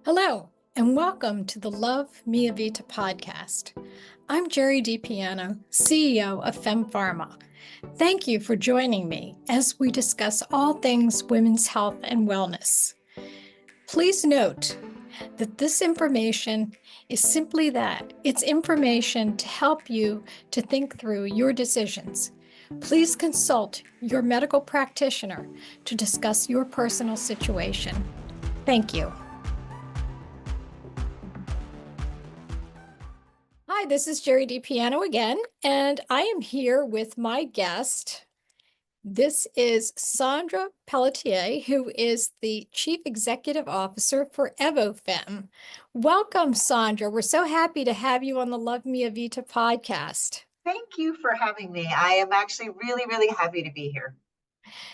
Hello, and welcome to the Love Mia Vita podcast. I'm Gerianne DiPiano, CEO of FemPharma. Thank you for joining me as we discuss all things women's health and wellness. Please note that this information is simply that. It's information to help you to think through your decisions. Please consult your medical practitioner to discuss your personal situation. Thank you. Hi, this is Gerianne DiPiano again, and I am here with my guest. This is Saundra Pelletier, who is the Chief Executive Officer for Evofem. Welcome, Saundra. We're so happy to have you on the Love Mia Vita podcast. Thank you for having me. I am actually really happy to be here.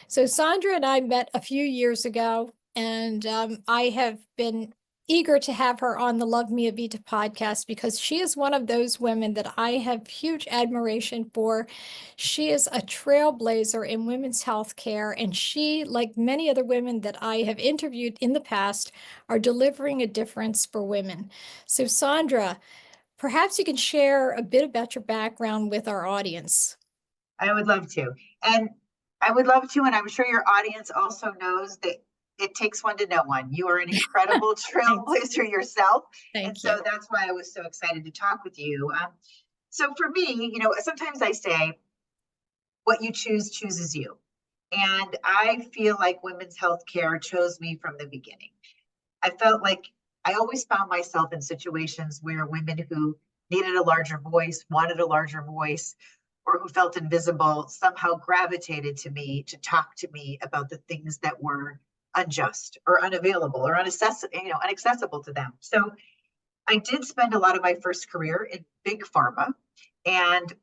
So Saundra and I met a few years ago, and I have been eager to have her on the Love Mia Vita podcast because she is one of those women that I have huge admiration for. She is a trailblazer in women's health care, and she, like many other women that I have interviewed in the past, are delivering a difference for women. So Saundra, perhaps you can share a bit about your background with our audience. I would love to. And I'm sure your audience also knows that it takes one to know one. You are an incredible trailblazer yourself. Thank so you. That's why I was so excited to talk with you. So for me, sometimes I say, what you choose chooses you. And I feel like women's health care chose me from the beginning. I felt like I always found myself in situations where women who needed a larger voice, wanted a larger voice, or who felt invisible somehow gravitated to me to talk to me about the things that were unjust or unavailable or inaccessible to them. So I did spend a lot of my first career in big pharma. And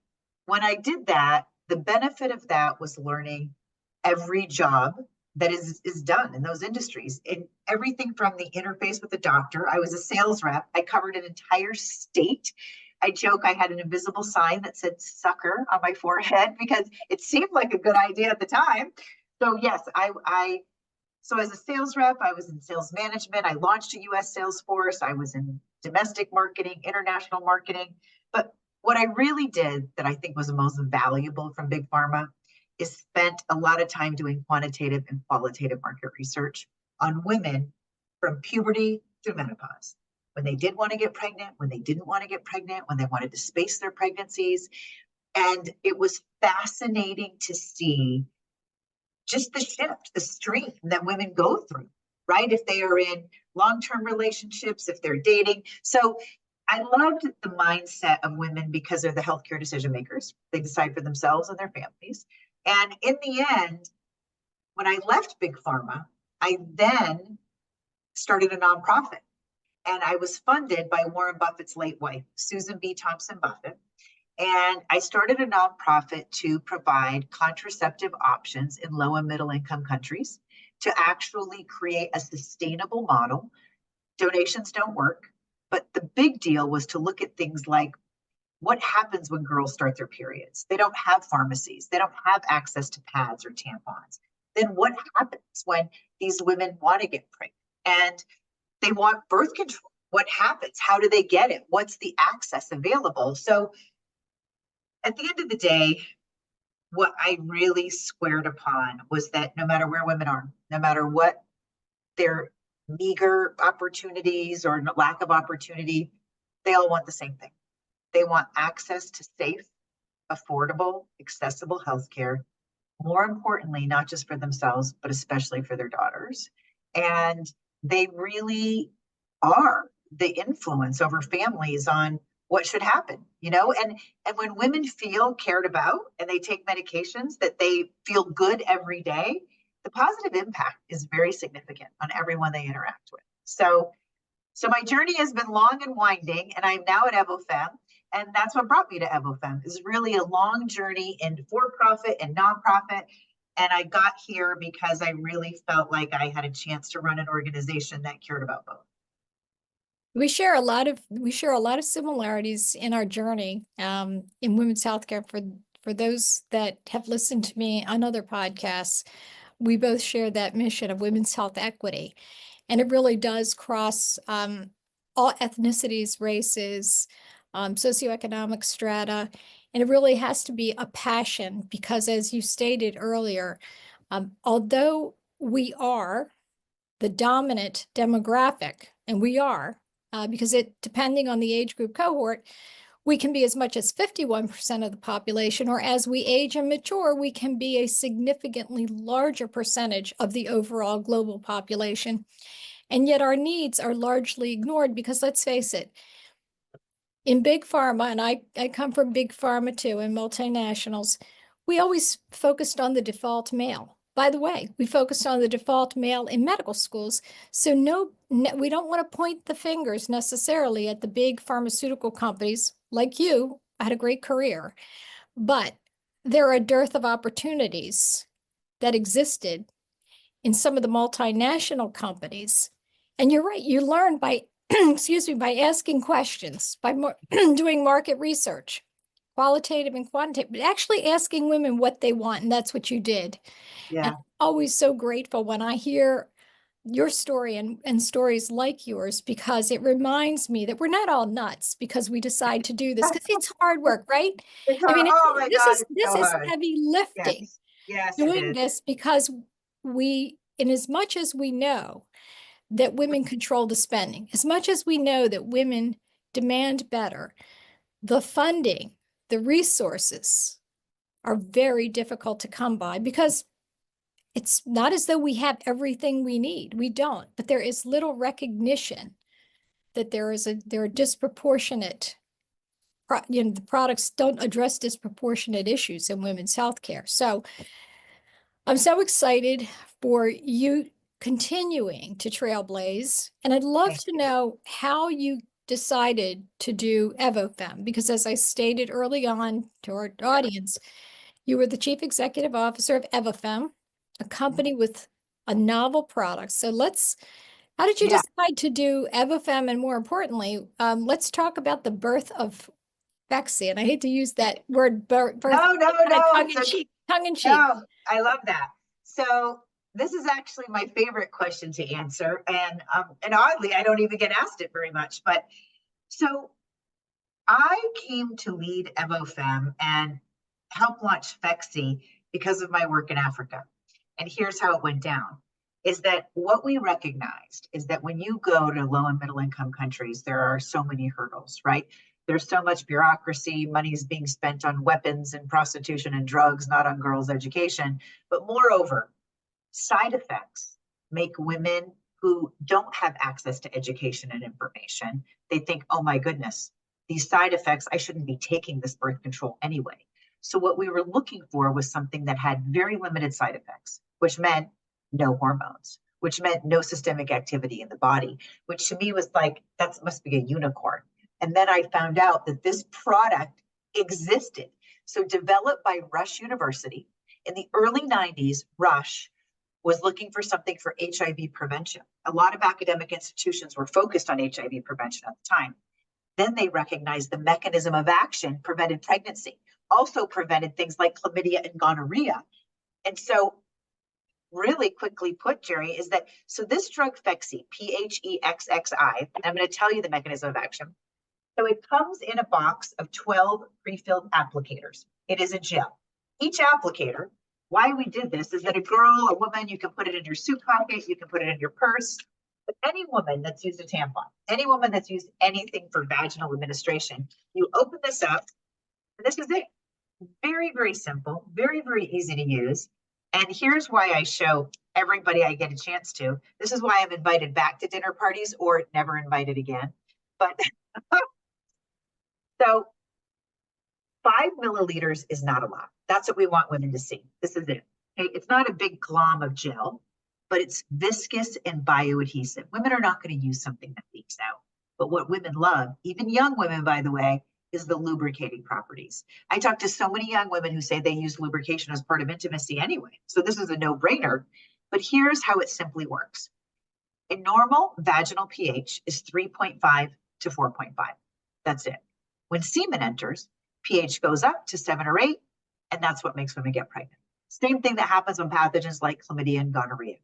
when I did that, the benefit of that was learning every job that is done in those industries, in everything from the interface with the doctor. I was a sales rep. I covered an entire state. I joke I had an invisible sign that said sucker on my forehead because it seemed like a good idea at the time. So yes, so as a sales rep, I was in sales management. I launched a US sales force. I was in domestic marketing, international marketing. But what I really did that I think was the most valuable from big pharma is spent a lot of time doing quantitative and qualitative market research on women from puberty through menopause. When they did want to get pregnant, when they didn't want to get pregnant, when they wanted to space their pregnancies. And it was fascinating to see just the shift, the stream that women go through, right? If they are in long-term relationships, if they're dating. So I loved the mindset of women because they're the healthcare decision makers. They decide for themselves and their families. And in the end, when I left big pharma, I then started a nonprofit. And I was funded by Warren Buffett's late wife, Susan B. Thompson Buffett. And I started a nonprofit to provide contraceptive options in low and middle income countries to actually create a sustainable model. Donations don't work, but the big deal was to look at things like what happens when girls start their periods. They don't have pharmacies. They don't have access to pads or tampons. Then what happens when these women want to get pregnant and they want birth control? What happens? How do they get it? What's the access available? So at the end of the day, what I really squared upon was that no matter where women are, no matter what their meager opportunities or lack of opportunity, they all want the same thing. They want access to safe, affordable, accessible healthcare. More importantly, not just for themselves, but especially for their daughters. And they really are the influence over families on what should happen, and when women feel cared about and they take medications that they feel good every day, the positive impact is very significant on everyone they interact with. So my journey has been long and winding, and I'm now at Evofem, and that's what brought me to Evofem, is really a long journey in for-profit and nonprofit. And I got here because I really felt like I had a chance to run an organization that cared about both. We share a lot of similarities in our journey in women's healthcare. For those that have listened to me on other podcasts, we both share that mission of women's health equity. And it really does cross all ethnicities, races, socioeconomic strata. And it really has to be a passion because, as you stated earlier, although we are the dominant demographic, and we are, because depending on the age group cohort, we can be as much as 51% of the population, or as we age and mature, we can be a significantly larger percentage of the overall global population. And yet our needs are largely ignored because, let's face it, in big pharma, and I come from big pharma too, and multinationals, we always focused on the default male. By the way, we focused on the default male in medical schools. So we don't want to point the fingers necessarily at the big pharmaceutical companies like you. I had a great career, but there are a dearth of opportunities that existed in some of the multinational companies. And you're right, you learn by, excuse me, by asking questions, by doing market research, qualitative and quantitative, but actually asking women what they want. And that's what you did. And Yeah. I'm always so grateful when I hear your story and stories like yours, because it reminds me that we're not all nuts because we decide to do this, because it's hard work, right? It's I hard. mean, Oh my this God, is it's this so is hard. heavy lifting, Yes. Yes, it doing is. this because in as much as we know that women control the spending, as much as we know that women demand better, the funding, the resources are very difficult to come by, because it's not as though we have everything we need. We don't, but there is little recognition that there are disproportionate, the products don't address disproportionate issues in women's healthcare. So I'm so excited for you continuing to trailblaze. And I'd love Thank to you. know how you decided to do Evofem, because as I stated early on to our audience, you were the chief executive officer of Evofem, a company with a novel product. So how did you Yeah. decide to do Evofem? And more importantly, let's talk about the birth of Phexxi. And I hate to use that word birth, No, no, kind of no. tongue It's in okay. cheek, tongue in cheek. No, I love that. So this is actually my favorite question to answer, and oddly, I don't even get asked it very much. But so I came to lead Evofem and help launch Phexxi because of my work in Africa. And here's how it went down: is that what we recognized is that when you go to low and middle income countries, there are so many hurdles, right? There's so much bureaucracy, money is being spent on weapons and prostitution and drugs, not on girls' education. But moreover, side effects make women who don't have access to education and information, they think, oh my goodness, these side effects, I shouldn't be taking this birth control anyway. So what we were looking for was something that had very limited side effects, which meant no hormones, which meant no systemic activity in the body, which to me was like, that must be a unicorn. And then I found out that this product existed. So developed by Rush University in the early 90s, Rush was looking for something for HIV prevention. A lot of academic institutions were focused on HIV prevention at the time. Then they recognized the mechanism of action prevented pregnancy, also prevented things like chlamydia and gonorrhea. And so, really quickly put, Jerry, is that so this drug Phexxi, Phexxi, I'm going to tell you the mechanism of action. So it comes in a box of 12 pre-filled applicators. It is a gel. Each applicator, why we did this is that a girl, a woman, you can put it in your suit pocket, you can put it in your purse. But any woman that's used a tampon, any woman that's used anything for vaginal administration, you open this up, and this is it. Very, very simple, very, very easy to use. And here's why I show everybody I get a chance to. This is why I'm invited back to dinner parties or never invited again. But so 5 milliliters is not a lot. That's what we want women to see. This is it. Okay? It's not a big glom of gel, but it's viscous and bioadhesive. Women are not going to use something that leaks out. But what women love, even young women, by the way, is the lubricating properties. I talk to so many young women who say they use lubrication as part of intimacy anyway. So this is a no-brainer. But here's how it simply works. A normal vaginal pH is 3.5 to 4.5. That's it. When semen enters, pH goes up to 7 or 8, and that's what makes women get pregnant. Same thing that happens when pathogens like chlamydia and gonorrhea.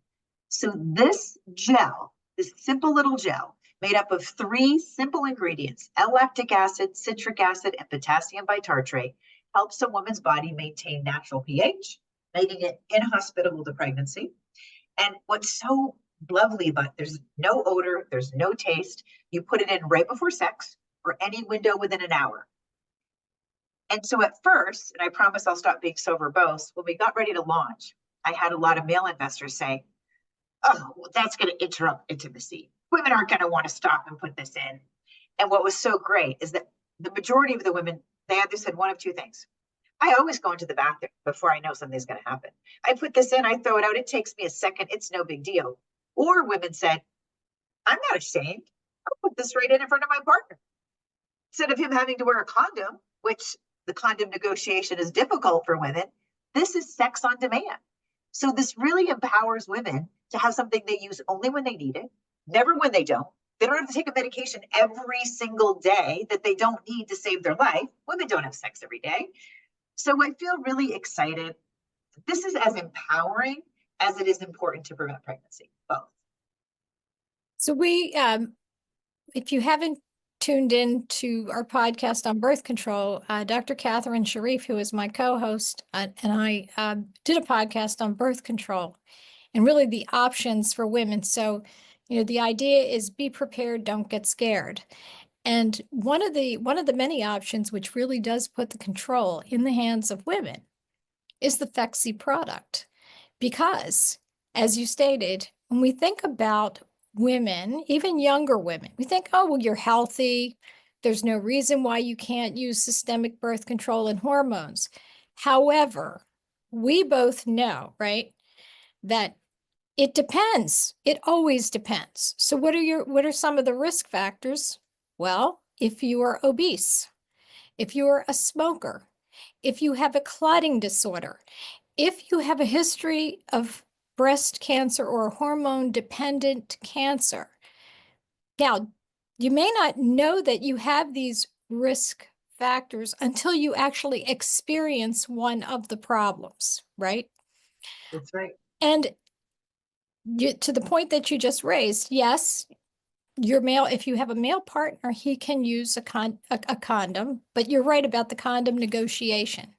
So this gel this simple little gel made up of 3 simple ingredients, L-lactic acid, citric acid, and potassium bitartrate, helps a woman's body maintain natural pH, making it inhospitable to pregnancy. And what's so lovely about it, there's no odor, there's no taste. You put it in right before sex or any window within an hour. And so at first, and I promise I'll stop being so verbose, when we got ready to launch, I had a lot of male investors say, oh, well, that's going to interrupt intimacy. Women aren't going to want to stop and put this in. And what was so great is that the majority of the women, they either said one of 2 things. I always go into the bathroom before I know something's going to happen. I put this in, I throw it out. It takes me a second. It's no big deal. Or women said, I'm not ashamed. I'll put this right in front of my partner. Instead of him having to wear a condom, which the condom negotiation is difficult for women, this is sex on demand. So this really empowers women to have something they use only when they need it, never when they don't. They don't have to take a medication every single day that they don't need to save their life. Women don't have sex every day. So I feel really excited. This is as empowering as it is important to prevent pregnancy, both. So if you haven't tuned in to our podcast on birth control, Dr. Catherine Sharif, who is my co-host, and I did a podcast on birth control and really the options for women. So, the idea is be prepared, don't get scared. And one of the many options, which really does put the control in the hands of women, is the Phexxi product. Because, as you stated, when we think about women, even younger women, we think, oh, well, you're healthy. There's no reason why you can't use systemic birth control and hormones. However, we both know, right, that it depends. It always depends. So what are some of the risk factors? Well, if you are obese, if you are a smoker, if you have a clotting disorder, if you have a history of breast cancer or hormone-dependent cancer. Now, you may not know that you have these risk factors until you actually experience one of the problems, right? That's right. And to the point that you just raised, yes, if you have a male partner, he can use a condom, but you're right about the condom negotiation.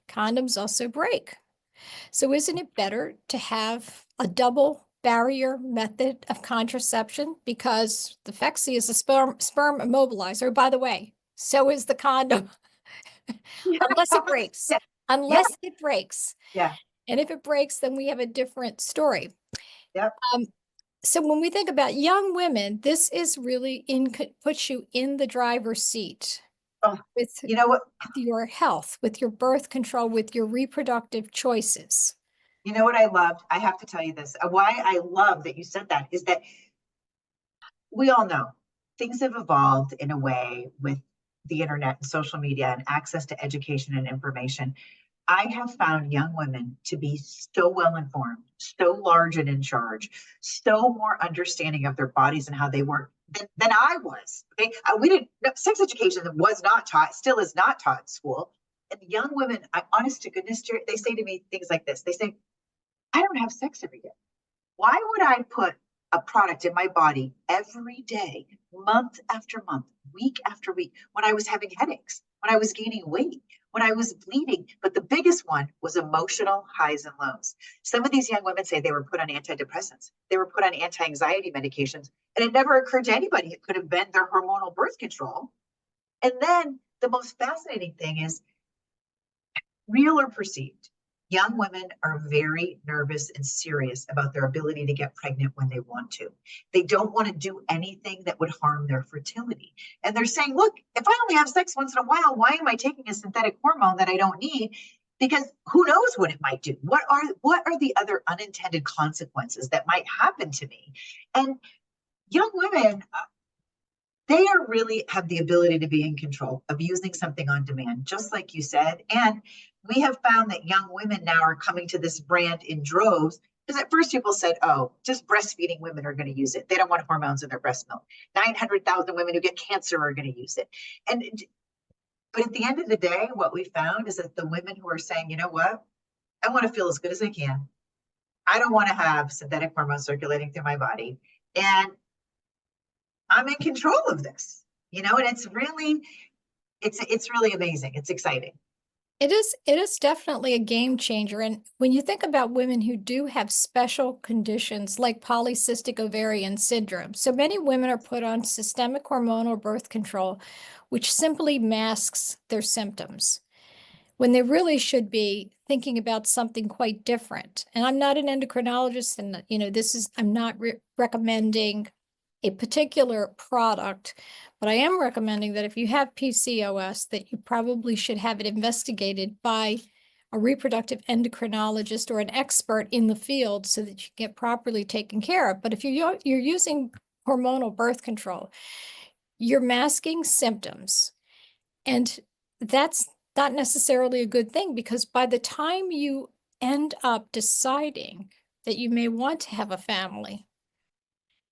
Condoms also break. So isn't it better to have a double barrier method of contraception? Because the Phexxi is a sperm immobilizer. By the way, so is the condom, unless it breaks. Yeah. Unless it breaks. Yeah. And if it breaks, then we have a different story. Yep. So when we think about young women, this is really puts you in the driver's seat with You know what? your health, with your birth control, with your reproductive choices. You know what I loved? I have to tell you this. Why I love that you said that is that we all know things have evolved in a way with the internet and social media and access to education and information. I have found young women to be so well informed, so large and in charge, so more understanding of their bodies and how they work than I was. Okay? We didn't, sex education was not taught, still is not taught in school. And young women, honest to goodness, they say to me things like this. They say, I don't have sex every day. Why would I put a product in my body every day, month after month, week after week, when I was having headaches, when I was gaining weight, when I was bleeding? But the biggest one was emotional highs and lows. Some of these young women say they were put on antidepressants. They were put on anti-anxiety medications. And it never occurred to anybody it could have been their hormonal birth control. And then the most fascinating thing is, real or perceived, young women are very nervous and serious about their ability to get pregnant when they want to. They don't want to do anything that would harm their fertility. And they're saying, look, if I only have sex once in a while, why am I taking a synthetic hormone that I don't need? Because who knows what it might do? What are the other unintended consequences that might happen to me? And young women, they are really have the ability to be in control of using something on demand, just like you said. And we have found that young women now are coming to this brand in droves, because at first people said, oh, just breastfeeding women are going to use it. They don't want hormones in their breast milk. 900,000 women who get cancer are going to use it. But at the end of the day, what we found is that the women who are saying, you know what, I want to feel as good as I can. I don't want to have synthetic hormones circulating through my body. And I'm in control of this, and it's really amazing. It's exciting. It is definitely a game changer. And when you think about women who do have special conditions like polycystic ovarian syndrome, so many women are put on systemic hormonal birth control, which simply masks their symptoms, when they really should be thinking about something quite different. And I'm not an endocrinologist, and I'm not recommending a particular product, but I am recommending that if you have PCOS, that you probably should have it investigated by a reproductive endocrinologist or an expert in the field so that you get properly taken care of. But if you're using hormonal birth control, you're masking symptoms. And that's not necessarily a good thing, because by the time you end up deciding that you may want to have a family,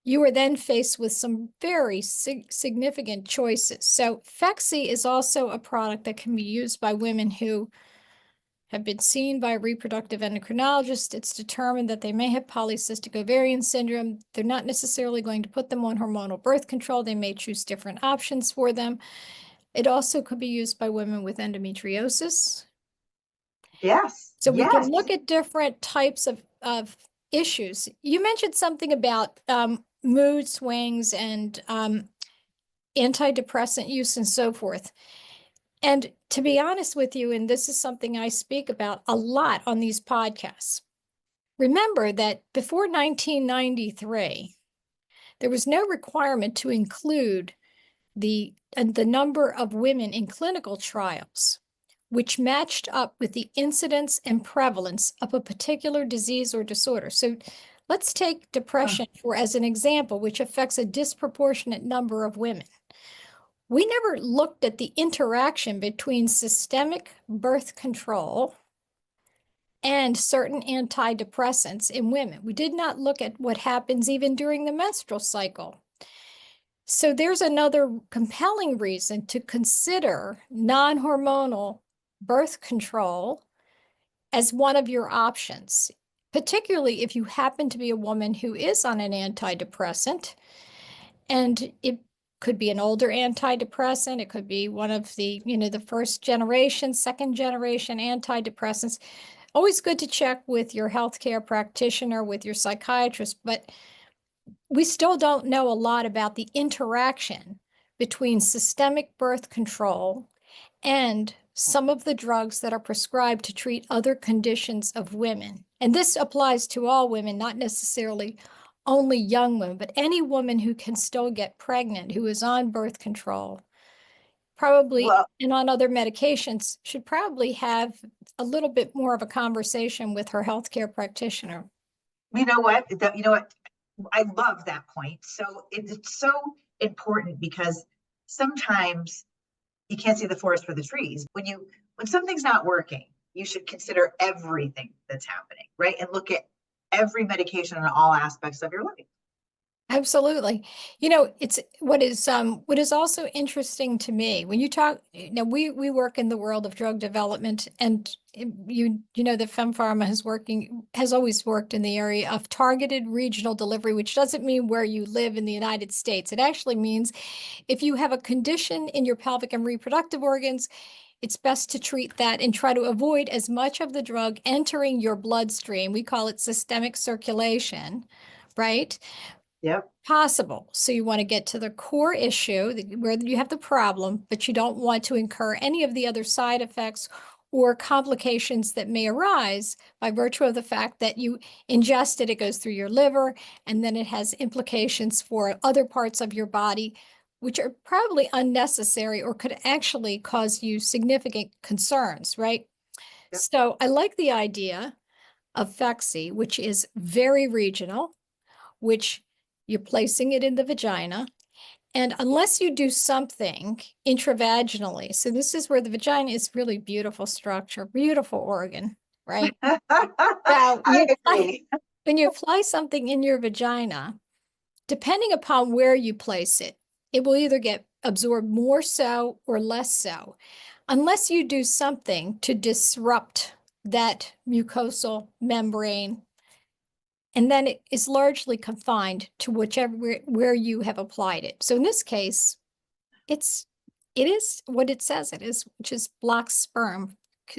you are then faced with some very significant choices. So Phexxi is also a product that can be used by women who have been seen by a reproductive endocrinologist. It's determined that they may have polycystic ovarian syndrome. They're not necessarily going to put them on hormonal birth control. They may choose different options for them. It also could be used by women with endometriosis. Yes, So we can yes. look at different types of issues. You mentioned something about mood swings and antidepressant use and so forth. And to be honest with you, and this is something I speak about a lot on these podcasts, remember that before 1993, there was no requirement to include the number of women in clinical trials, which matched up with the incidence and prevalence of a particular disease or disorder. So let's take depression as an example, which affects a disproportionate number of women. We never looked at the interaction between systemic birth control and certain antidepressants in women. We did not look at what happens even during the menstrual cycle. So there's another compelling reason to consider non-hormonal birth control as one of your options, particularly if you happen to be a woman who is on an antidepressant. And it could be an older antidepressant. It could be one of the first generation, second generation antidepressants. Always good to check with your healthcare practitioner, with your psychiatrist, but we still don't know a lot about the interaction between systemic birth control and some of the drugs that are prescribed to treat other conditions of women. And this applies to all women, not necessarily only young women, but any woman who can still get pregnant, who is on birth control, probably, Well, and on other medications, should probably have a little bit more of a conversation with her healthcare practitioner. you know what? I love that point. So it's so important because sometimes you can't see the forest for the trees. When something's not working, you should consider everything that's happening, right? And look at every medication in all aspects of your life. Absolutely. It's what is also interesting to me when you talk, we work in the world of drug development, and that FemPharma has always worked in the area of targeted regional delivery, which doesn't mean where you live in the United States. It actually means if you have a condition in your pelvic and reproductive organs, it's best to treat that and try to avoid as much of the drug entering your bloodstream. We call it systemic circulation, right? Yep. Possible. So you want to get to the core issue where you have the problem, but you don't want to incur any of the other side effects or complications that may arise by virtue of the fact that you ingest it, it goes through your liver, and then it has implications for other parts of your body, which are probably unnecessary or could actually cause you significant concerns, right? Yep. So I like the idea of Phexxi, which is very regional, which you're placing it in the vagina. And unless you do something intravaginally, so this is where the vagina is really beautiful structure, beautiful organ, right? Now, I agree. when you apply something in your vagina, depending upon where you place it, it will either get absorbed more so or less so, unless you do something to disrupt that mucosal membrane And then it is largely confined to whichever where you have applied it. So in this case, it is what it says it is, which is blocks sperm.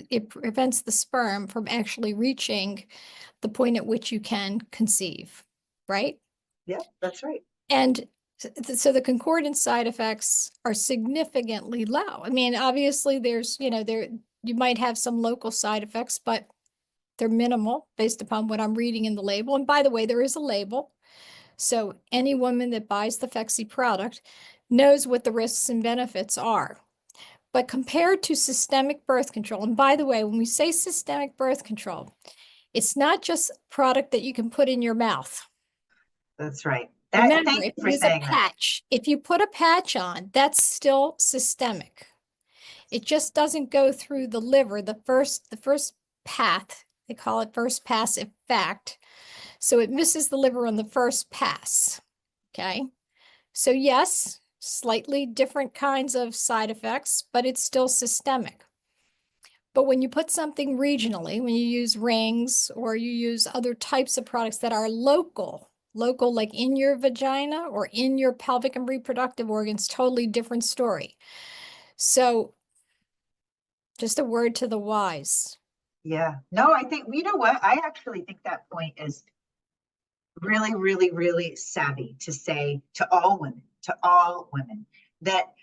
It prevents the sperm from actually reaching the point at which you can conceive, right? Yeah, that's right. And so the concordant side effects are significantly low. I mean, obviously there's, you might have some local side effects, but they're minimal based upon what I'm reading in the label. And by the way, there is a label. So any woman that buys the Phexxi product knows what the risks and benefits are. But compared to systemic birth control, and by the way, when we say systemic birth control, it's not just a product that you can put in your mouth. That's right. Remember, Thank if you it for is a saying that. patch, if you put a patch on, that's still systemic. It just doesn't go through the liver, the first path. They call it first pass effect. So it misses the liver on the first pass. Okay. So yes, slightly different kinds of side effects, but it's still systemic. But when you put something regionally, when you use rings or you use other types of products that are local like in your vagina or in your pelvic and reproductive organs, totally different story. So just a word to the wise. Yeah. No, I think, you know what? I actually think that point is really, really, really savvy to say to all women, that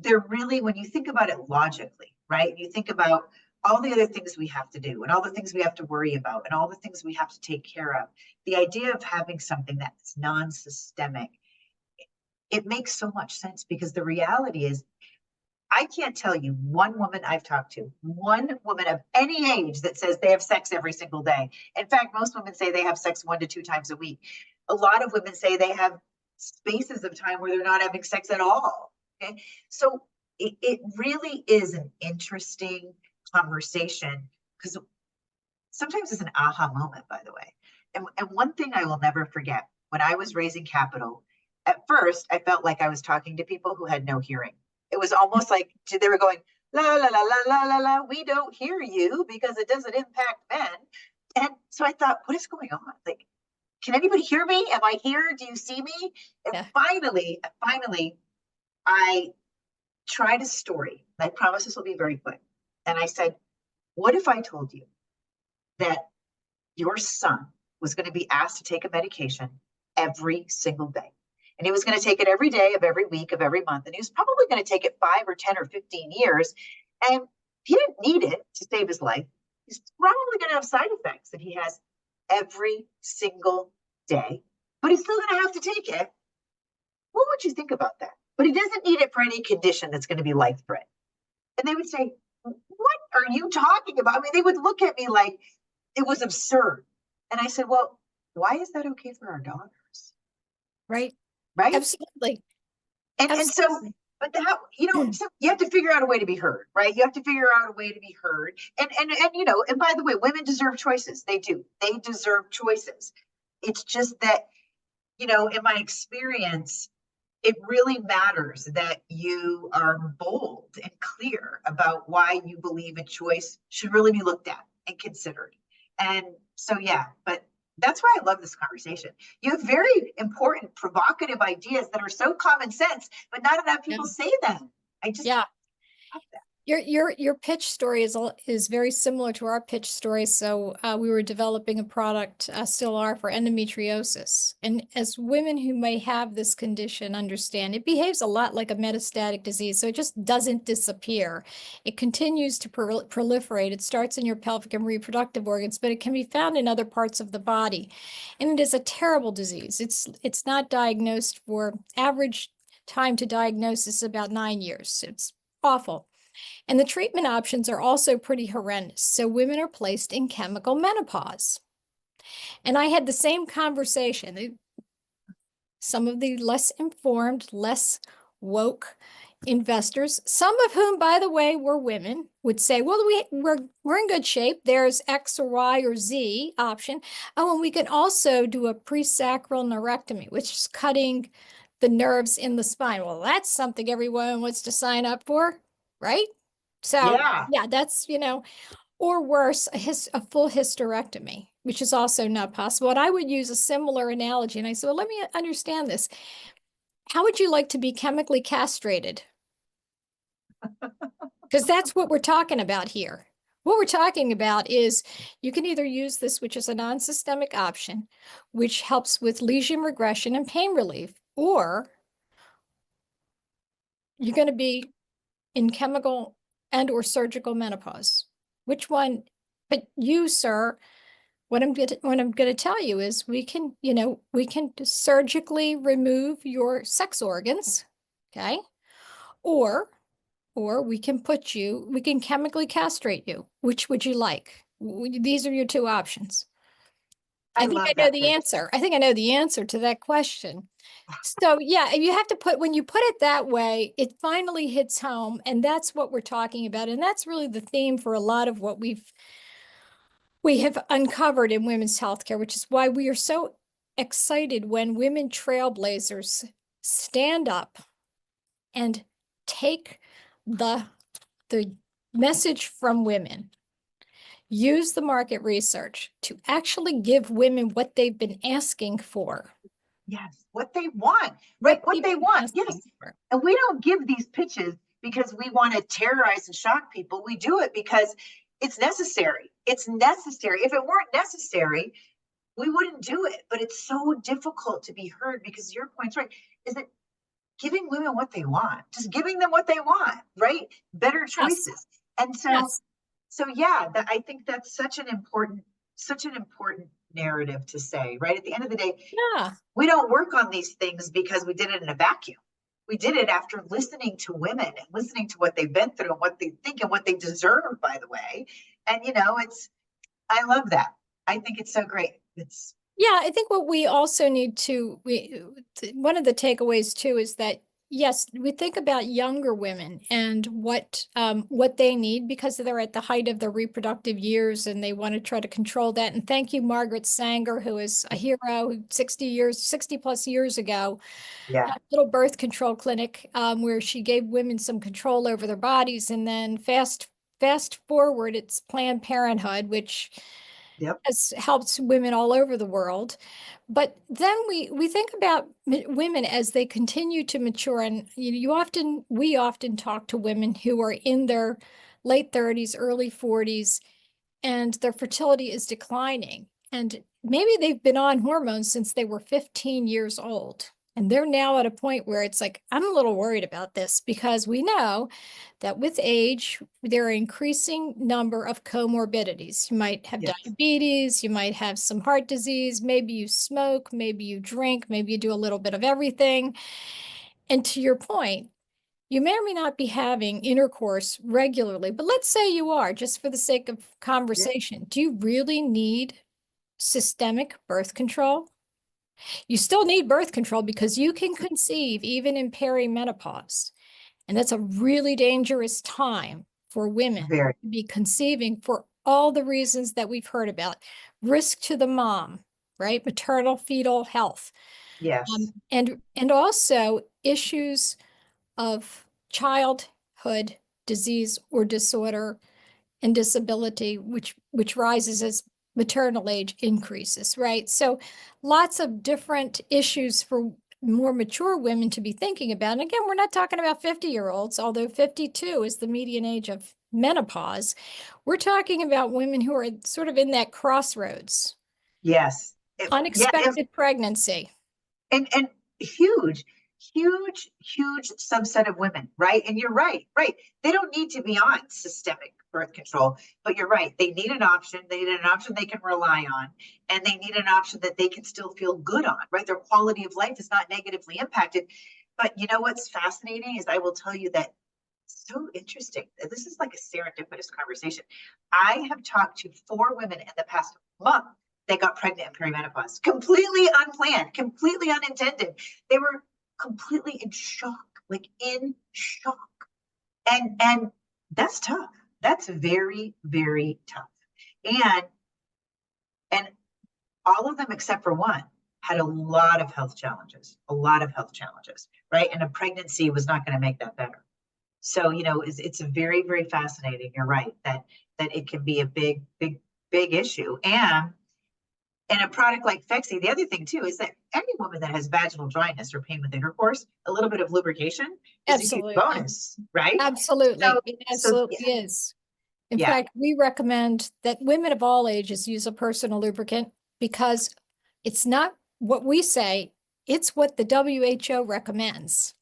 they're really, when you think about it logically, right? You think about all the other things we have to do and all the things we have to worry about and all the things we have to take care of. The idea of having something that's non-systemic, it makes so much sense, because the reality is, I can't tell you one woman I've talked to, one woman of any age that says they have sex every single day. In fact, most women say they have sex 1 to 2 times a week. A lot of women say they have spaces of time where they're not having sex at all. Okay. So it really is an interesting conversation, because sometimes it's an aha moment, by the way. And one thing I will never forget, when I was raising capital, at first I felt like I was talking to people who had no hearing. It was almost like they were going, la, la, la, la, la, la, la, we don't hear you because it doesn't impact men. And so I thought, what is going on? Like, can anybody hear me? Am I here? Do you see me? And Yeah. finally, I tried a story. I promise this will be very quick. And I said, what if I told you that your son was going to be asked to take a medication every single day? And he was going to take it every day of every week of every month. And he was probably going to take it 5 or 10 or 15 years. And he didn't need it to save his life. He's probably going to have side effects that he has every single day, but he's still going to have to take it. What would you think about that? But he doesn't need it for any condition that's going to be life threatening. And they would say, what are you talking about? I mean, they would look at me like it was absurd. And I said, well, why is that okay for our daughters? Right. Right. Absolutely. And so, but that, so you have to figure out a way to be heard, right? You have to figure out a way to be heard. And and by the way, women deserve choices. They do. They deserve choices. It's just that, in my experience, it really matters that you are bold and clear about why you believe a choice should really be looked at and considered. And so, yeah, but that's why I love this conversation. You have very important, provocative ideas that are so common sense, but not enough people say them. I just yeah. love that. Your pitch story is very similar to our pitch story. So we were developing a product, still are, for endometriosis. And as women who may have this condition understand, it behaves a lot like a metastatic disease. So it just doesn't disappear. It continues to proliferate. It starts in your pelvic and reproductive organs, but it can be found in other parts of the body. And it is a terrible disease. It's not diagnosed for average time to diagnosis about 9 years. It's awful. And the treatment options are also pretty horrendous. So women are placed in chemical menopause. And I had the same conversation. Some of the less informed, less woke investors, some of whom, by the way, were women, would say, well, we're in good shape. There's X or Y or Z option. Oh, and we can also do a presacral neurectomy, which is cutting the nerves in the spine. Well, that's something everyone wants to sign up for, right? So Yeah. yeah, that's, or worse, a full hysterectomy, which is also not possible. And I would use a similar analogy. And I said, well, let me understand this. How would you like to be chemically castrated? Because that's what we're talking about here. What we're talking about is you can either use this, which is a non-systemic option, which helps with lesion regression and pain relief, or you're going to be in chemical and or surgical menopause. Which one? But you, sir, what I'm going to tell you is we can, we can surgically remove your sex organs, okay? Or we can chemically castrate you. Which would you like? These are your two options. I I think I love know that the pitch. answer. I think I know the answer to that question. So yeah, you have to when you put it that way, it finally hits home. And that's what we're talking about. And that's really the theme for a lot of what we have uncovered in women's healthcare, which is why we are so excited when women trailblazers stand up and take the message from women, use the market research to actually give women what they've been asking for. Yes, what they want, right? What they want. Yes. For. And we don't give these pitches because we want to terrorize and shock people. We do it because it's necessary. It's necessary. If it weren't necessary, we wouldn't do it. But it's so difficult to be heard because your point's right. Is it giving women what they want? Just giving them what they want, right? Better choices. Yes. And Yes. so yeah, I think that's such an important narrative to say, right? At the end of the day, Yeah. we don't work on these things because we did it in a vacuum. We did it after listening to women and listening to what they've been through and what they think and what they deserve, by the way. And I love that. I think it's so great. Yeah, I think what we also need to one of the takeaways too is that yes, we think about younger women and what they need because they're at the height of their reproductive years and they want to try to control that. And thank you, Margaret Sanger, who is a hero who 60 plus years ago, Yeah. had a little birth control clinic where she gave women some control over their bodies. And then fast forward, it's Planned Parenthood, which Yep. has helped women all over the world. But then we think about women as they continue to mature, and we often talk to women who are in their late 30s, early 40s, and their fertility is declining. And maybe they've been on hormones since they were 15 years old. And they're now at a point where it's like, I'm a little worried about this because we know that with age, there are increasing number of comorbidities. You might have Yes. diabetes, you might have some heart disease, maybe you smoke, maybe you drink, maybe you do a little bit of everything. And to your point, you may or may not be having intercourse regularly, but let's say you are, just for the sake of Yeah. conversation. Do you really need systemic birth control? You still need birth control because you can conceive even in perimenopause. And that's a really dangerous time for women Very. to be conceiving for all the reasons that we've heard about. Risk to the mom, right? Maternal fetal health. Yes. And also issues of childhood disease or disorder and disability, which rises as maternal age increases, right? So lots of different issues for more mature women to be thinking about. And again, we're not talking about 50-year-olds, although 52 is the median age of menopause. We're talking about women who are sort of in that crossroads. Yes. Yeah. Unexpected pregnancy. And huge subset of women, right? And you're right. They don't need to be on systemic birth control, but you're right. They need an option. They need an option they can rely on, and they need an option that they can still feel good on, right? Their quality of life is not negatively impacted. But you know what's fascinating is I will tell you that so interesting. This is like a serendipitous conversation. I have talked to 4 women in the past month that got pregnant in perimenopause, completely unplanned, completely unintended. They were completely in shock, like in shock. And that's tough. That's very, very tough. And all of them except for one had a lot of health challenges, right? And a pregnancy was not going to make that better. So, it's a very, very fascinating. You're right that it can be a big, big, big issue. And a product like Phexxi, the other thing too is that any woman that has vaginal dryness or pain with intercourse, a little bit of lubrication is a huge Absolutely. bonus, right? So, Absolutely. It yeah, absolutely is. In yeah, fact, we recommend that women of all ages use a personal lubricant because it's not what we say, it's what the WHO recommends.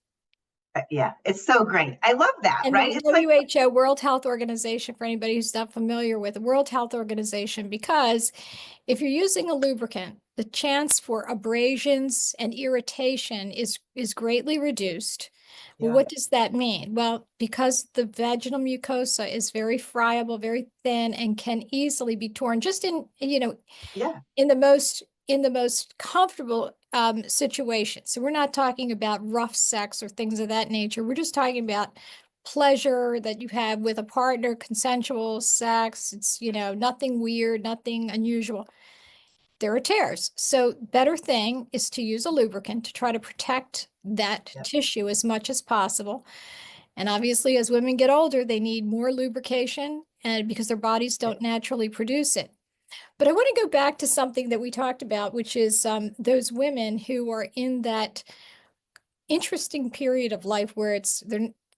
yeah. It's so great. I love that, And right? the It's like, WHO, World Health Organization, for anybody who's not familiar with the World Health Organization, because if you're using a lubricant, the chance for abrasions and irritation is greatly reduced. Well, yeah, what does that mean? Well, because the vaginal mucosa is very friable, very thin, and can easily be torn just yeah, in the most comfortable situation. So we're not talking about rough sex or things of that nature. We're just talking about pleasure that you have with a partner, consensual sex. It's, nothing weird, nothing unusual. There are tears. So better thing is to use a lubricant to try to protect that yeah, tissue as much as possible. And obviously, as women get older, they need more lubrication and because their bodies yeah, don't naturally produce it. But I want to go back to something that we talked about, which is those women who are in that interesting period of life where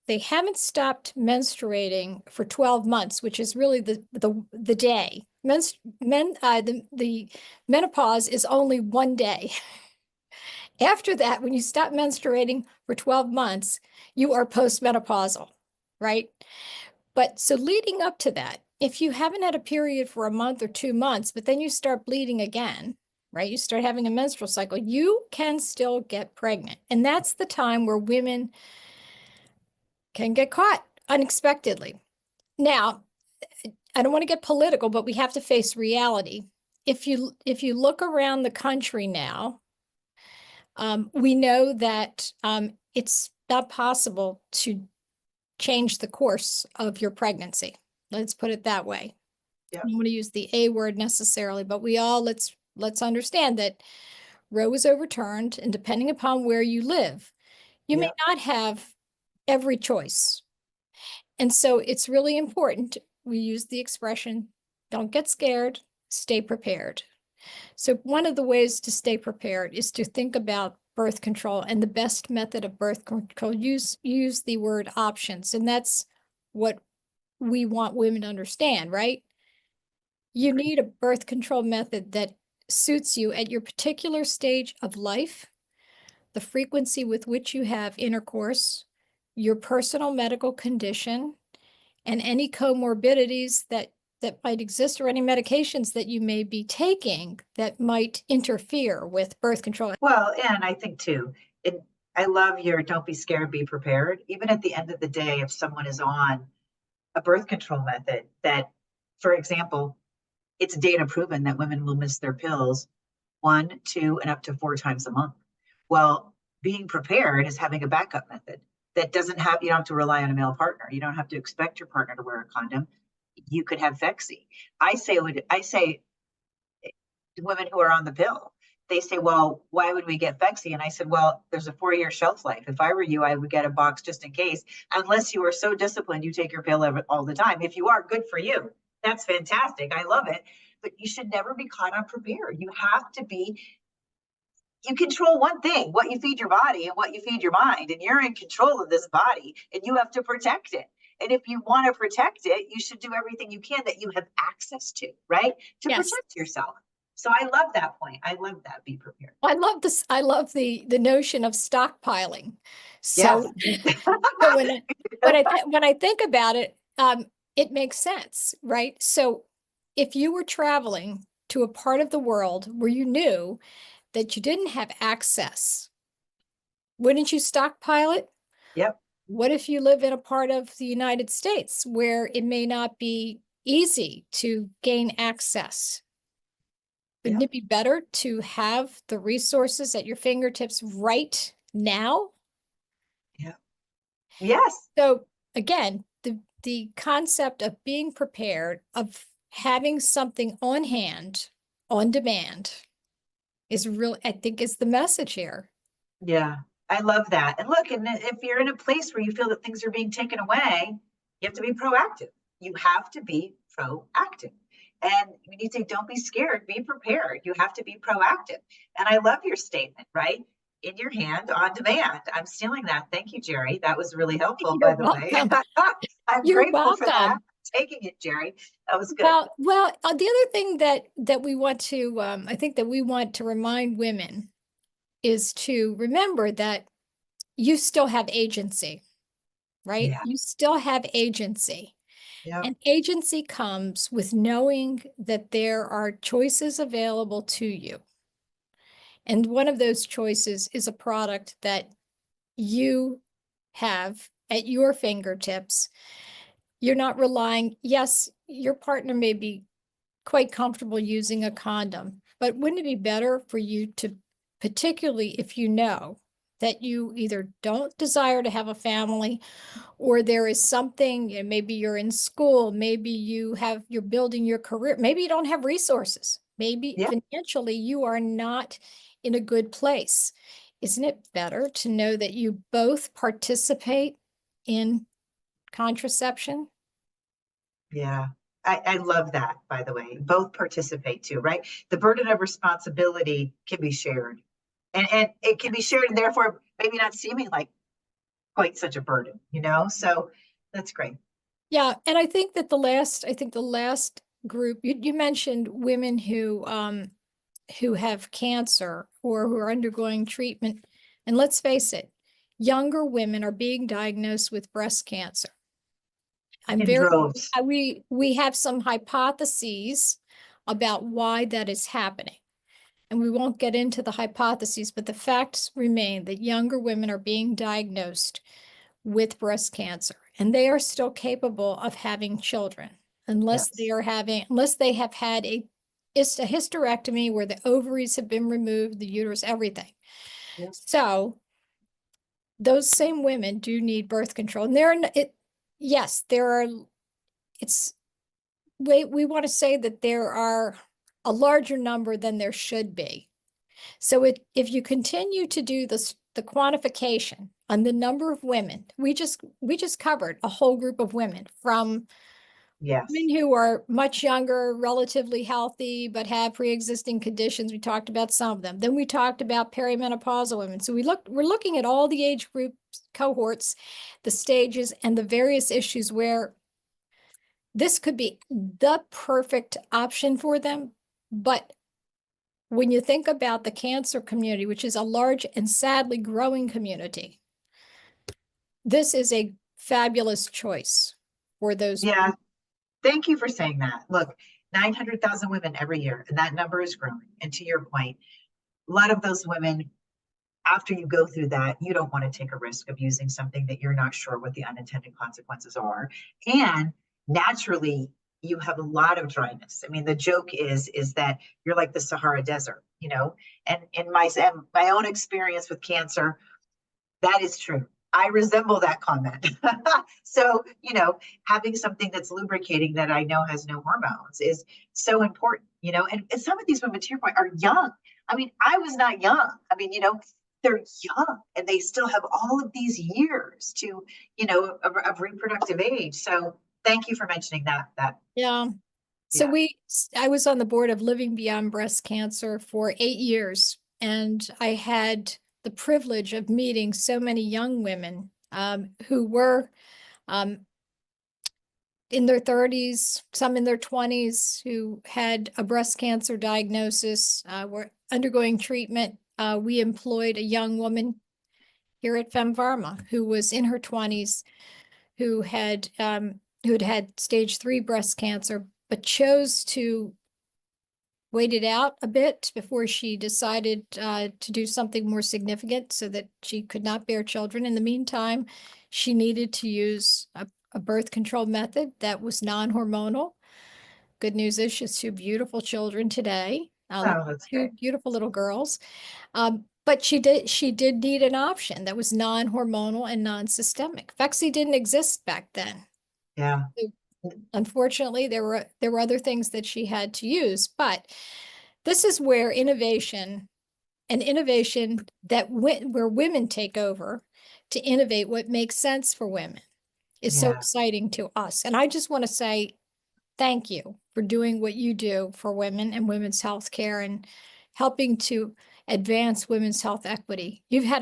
they haven't stopped menstruating for 12 months, which is really the day. The menopause is only one day. After that, when you stop menstruating for 12 months, you are postmenopausal, right? But so leading up to that, if you haven't had a period for a month or 2 months, but then you start bleeding again, right? You start having a menstrual cycle, you can still get pregnant. And that's the time where women can get caught unexpectedly. Now, I don't want to get political, but we have to face reality. If you look around the country now, we know that it's not possible to change the course of your pregnancy. Let's put it that way. yeah, I don't want to use the A word necessarily, but let's understand that Roe was overturned, and depending upon where you live, you may yeah. not have every choice. And so it's really important. We use the expression, don't get scared, stay prepared. So one of the ways to stay prepared is to think about birth control and the best method of birth control. Use the word options, and that's what we want women to understand, right? You need a birth control method that suits you at your particular stage of life, the frequency with which you have intercourse, your personal medical condition, and any comorbidities that might exist or any medications that you may be taking that might interfere with birth control. Well, and I think too, it, I love your don't be scared, be prepared. Even at the end of the day, if someone is on a birth control method that, for example, it's data proven that women will miss their pills 1, 2, and up to 4 times a month. Well, being prepared is having a backup method that doesn't have, you don't have to rely on a male partner. You don't have to expect your partner to wear a condom. You could have Phexxi. I say to women who are on the pill, they say, well, why would we get Phexxi? And I said, well, there's a 4-year shelf life. If I were you, I would get a box just in case, unless you are so disciplined, you take your pill all the time. If you are, good for you. That's fantastic. I love it. But you should never be caught unprepared. You control one thing, what you feed your body and what you feed your mind, and you're in control of this body and you have to protect it. And if you want to protect it, you should do everything you can that you have access to, right? To Yes. protect yourself. So I love that point. I love that. Be prepared. I love this. I love the notion of stockpiling. Yes. So, so when I think about it, it makes sense, right? So if you were traveling to a part of the world where you knew that you didn't have access, wouldn't you stockpile it? Yep. What if you live in a part of the United States where it may not be easy to gain access? Wouldn't Yep. it be better to have the resources at your fingertips right now? Yep. Yes. So again, the concept of being prepared, of having something on hand, on demand, is real, I think is the message here. Yeah. I love that. And look, and if you're in a place where you feel that things are being taken away, you have to be proactive. You have to be proactive. And when you say don't be scared, be prepared. You have to be proactive. And I love your statement, right? In your hand on demand. I'm stealing that. Thank you, Jerry. That was really helpful, You're by the way. welcome. I'm You're grateful for that. welcome. Taking it, Jerry. That was good. Well, the other thing that we want to, I think that we want to remind women is to remember that you still have agency, right? Yeah. You still have agency. Yeah. And agency comes with knowing that there are choices available to you. And one of those choices is a product that you have at your fingertips. You're not relying, yes, your partner may be quite comfortable using a condom, but wouldn't it be better for you to, particularly if you know that you either don't desire to have a family, or there is something, maybe you're in school, maybe you're building your career, maybe you don't have resources, maybe Yeah. financially you are not in a good place. Isn't it better to know that you both participate in contraception? Yeah. I love that, by the way. Both participate too, right? The burden of responsibility can be shared. And it can be shared and therefore maybe not seeming like quite such a burden, you know? So that's great. Yeah, and I think the last group you mentioned women who have cancer or who are undergoing treatment. And let's face it, younger women are being diagnosed with breast cancer. I'm In very, droves. we have some hypotheses about why that is happening. And we won't get into the hypotheses, but the facts remain that younger women are being diagnosed with breast cancer, and they are still capable of having children Yes. unless they have had it's a hysterectomy where the ovaries have been removed, the uterus, everything. Yep. So those same women do need birth control. And yes, there are, it's, we want to say that there are a larger number than there should be. So if you continue to do the quantification on the number of women, we just covered a whole group of women, from Yes. women who are much younger, relatively healthy, but have pre-existing conditions. We talked about some of them. Then we talked about perimenopausal women. So we're looking at all the age groups, cohorts, the stages, and the various issues where this could be the perfect option for them. But when you think about the cancer community, which is a large and sadly growing community, this is a fabulous choice for those. Yeah. Thank you for saying that. Look, 900,000 women every year, and that number is growing. And to your point, a lot of those women, after you go through that, you don't want to take a risk of using something that you're not sure what the unintended consequences are. And naturally, you have a lot of dryness. I mean, the joke is that you're like the Sahara Desert, you know. And in my own experience with cancer, that is true. I resemble that comment. So, you know, having something that's lubricating that I know has no hormones is so important, you know. And some of these women, to your point, are young. I mean, I was not young. I mean, you know, they're young and they still have all of these years to, you know, of reproductive age. So thank you for mentioning that. Yeah. So Yeah. I was on the board of Living Beyond Breast Cancer for 8 years, and I had the privilege of meeting so many young women who were um, in their 30s, some in their 20s, who had a breast cancer diagnosis, were undergoing treatment. We employed a young woman here at FemPharma who was in her 20s, who had had stage 3 breast cancer, but chose to wait it out a bit before she decided to do something more significant so that she could not bear children. In the meantime, she needed to use a birth control method that was non-hormonal. Good news is she has two beautiful children today, Oh, that's two great. beautiful little girls. But she did need an option that was non-hormonal and non-systemic. Phexxi didn't exist back then. Yeah. Unfortunately, there were other things that she had to use, but this is where innovation and innovation where women take over to innovate what makes sense for women is so Yeah. exciting to us. And I just want to say thank you for doing what you do for women and women's health care and helping to advance women's health equity. You've had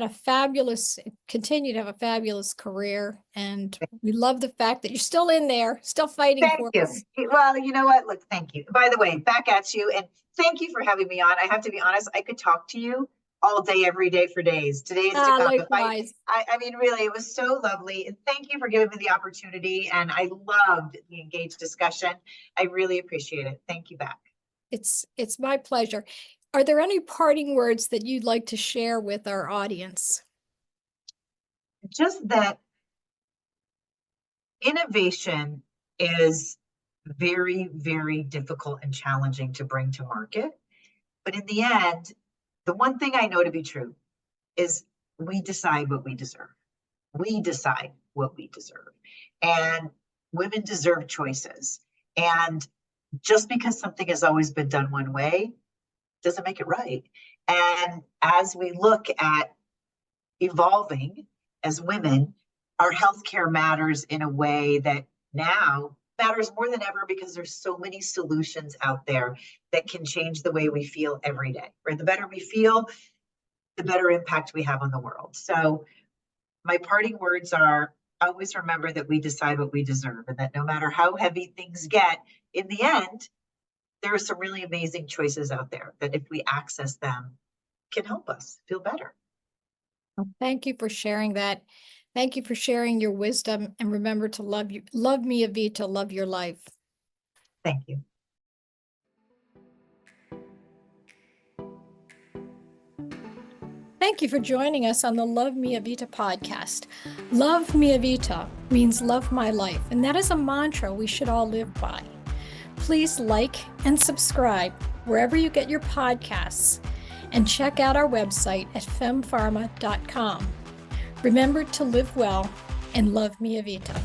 continue to have a fabulous career, and we love the fact that you're still in there, still fighting Thank for you. us. Well, you know what? Look, thank you. By the way, back at you. And thank you for having me on. I have to be honest, I could talk to you all day, every day for days. Today is to come. Likewise. I mean, really, it was so lovely. And thank you for giving me the opportunity. And I loved the engaged discussion. I really appreciate it. Thank you back. It's my pleasure. Are there any parting words that you'd like to share with our audience? Just that innovation is very, very difficult and challenging to bring to market. But in the end, the one thing I know to be true is we decide what we deserve. We decide what we deserve. And women deserve choices. And just because something has always been done one way doesn't make it right. And as we look at evolving as women, our healthcare matters in a way that now matters more than ever because there's so many solutions out there that can change the way we feel every day. Right? The better we feel, the better impact we have on the world. So my parting words are always remember that we decide what we deserve, and that no matter how heavy things get, in the end, there are some really amazing choices out there that if we access them can help us feel better. Thank you for sharing that. Thank you for sharing your wisdom, and remember to love me, Evita, love your life. Thank you. Thank you for joining us on the Love Me Evita podcast. Love Me Evita means love my life, and that is a mantra we should all live by. Please like and subscribe wherever you get your podcasts, and check out our website at fempharma.com. Remember to live well and love me, Evita.